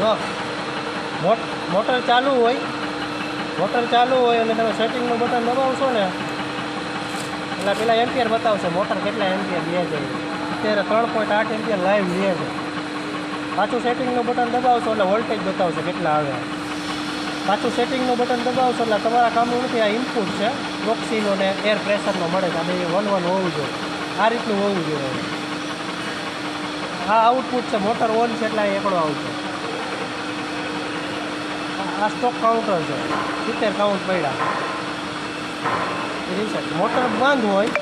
જો મોટર ચાલુ હોય અને તમે સેટિંગનું બટન દબાવશો ને એટલે પેલા એમ્પિયર બતાવશે મોટર કેટલા એમ્પિયર લે છે. અત્યારે 3.8 એમ્પિયર લાઈવ લે છે. પાછું સેટિંગનું બટન દબાવશો એટલે વોલ્ટેજ બતાવશે કેટલા આવે. પાછું સેટિંગનું બટન દબાવશો એટલે તમારા કામનું નથી. આ ઇનપુટ છે પ્રોક્સીનો ને એર પ્રેશરનો મળે છે. આ બે 1-1 હોવું જોઈએ. આ રીતનું હોવું જોઈએ. આ આઉટપુટ છે. મોટર ઓન છે એટલે એકડો આવશે. આ સ્ટોક કાઉન્ટર છે. 70 કાઉન્ટ પડ્યા. રીસેટ મોટર બંધ હોય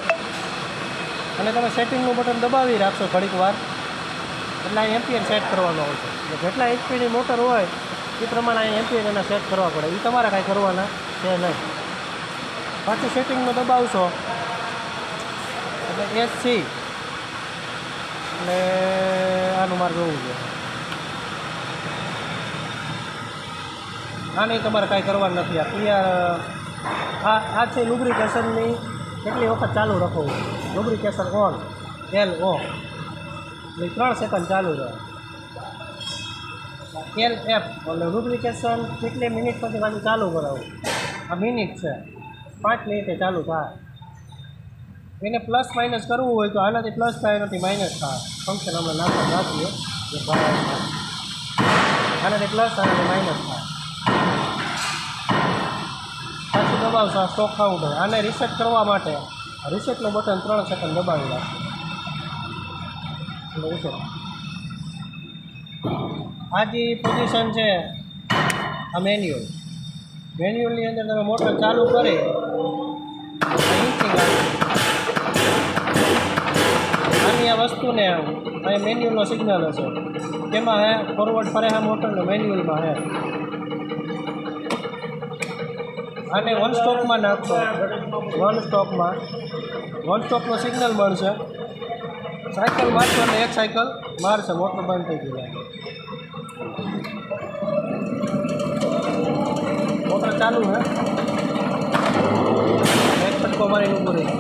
અને તમે સેટિંગનું બટન દબાવી રાખશો ઘડીક વાર એટલે અહીં એમ્પિયર સેટ કરવાનો આવશે. જેટલા એચપીની મોટર હોય એ પ્રમાણે અહીં એમ્પિયર એના સેટ કરવા પડે. એ તમારે કાંઈ કરવાના છે નહીં. પાછું સેટિંગનું દબાવશો એટલે એસસી એટલે આનું મારે જોવું છે. આ નહીં તમારે કાંઈ કરવાનું નથી. આ ક્લિયર આ છે લુબ્રિકેશનની કેટલી વખત ચાલુ રાખવું. લુબ્રિકેશન ઓન એલ ઓ એટલે 3 સેકન્ડ ચાલુ રહે. એલ એફ એટલે લુબ્રિકેશન કેટલી મિનિટ પછી પાછું ચાલુ કરાવું. આ મિનિટ છે 5 મિનિટે ચાલુ થાય. એને પ્લસ માઇનસ કરવું હોય તો આનાથી પ્લસ થાય એનાથી માઇનસ થાય. ફંક્શન આપણે નાખીએ આનાથી પ્લસ આનાથી માઇનસ થાય. પાછું દબાવશો આ સ્ટોક કાઉન્ટર. આને રીસેટ કરવા માટે રીસેટનું બટન 3 સેકન્ડ દબાવી રાખો. રીસેટ આ જે પોઝિશન છે આ મેન્યુઅલની અંદર તમે મોટર ચાલુ કરી આની આ વસ્તુને અહીં મેન્યુઅલનો સિગ્નલ હશે. તેમાં હે ફોરવર્ડ ફરે હે મોટરને મેન્યુઅલમાં હે. આને વન સ્ટોકમાં નાખશો. વન સ્ટોકનો સિગ્નલ મળશે. સાયકલ મારશો એટલે એક સાયકલ મારશે. મોટર બંધ થઈ ગઈ. મોટર ચાલુ હે. એક ફટકો મારીને ઊભું રહી.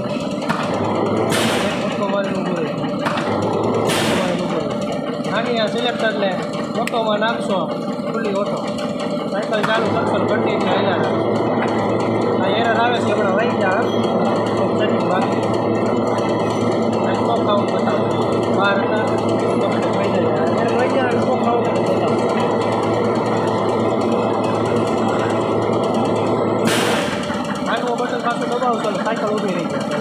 આની આ સિલેક્ટરને ઓટોમાં નાખશો. ખુલ્લી ઓટો સાયકલ ચાલુ કરશો. કન્ટિન્યુ હાલ્યા રાખો. આ એરર આવે છે હમણાં વહી ગયા. સેટિંગ બાકી સ્ટોક કાઉન્ટ બતાવો. 12 વહી ગયા સ્ટોક કાઉન્ટ બતાવો. આનું બટન પાછું દબાવશો એટલે સાયકલ ઊભી રહી જાય.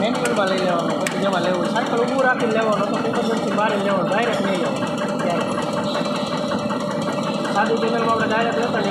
મેન્યુઅલમાં લઈ લેવાનું. પછી જેમાં લેવું સાયકલ ઊભું રાખીને લેવાનો તો ઇમરજન્સી બારી લેવાનું. ડાયરેક્ટ નહીં લેવાનું. સાદું ચેનલમાં આપણે ડાયરેક્ટ લેતા ને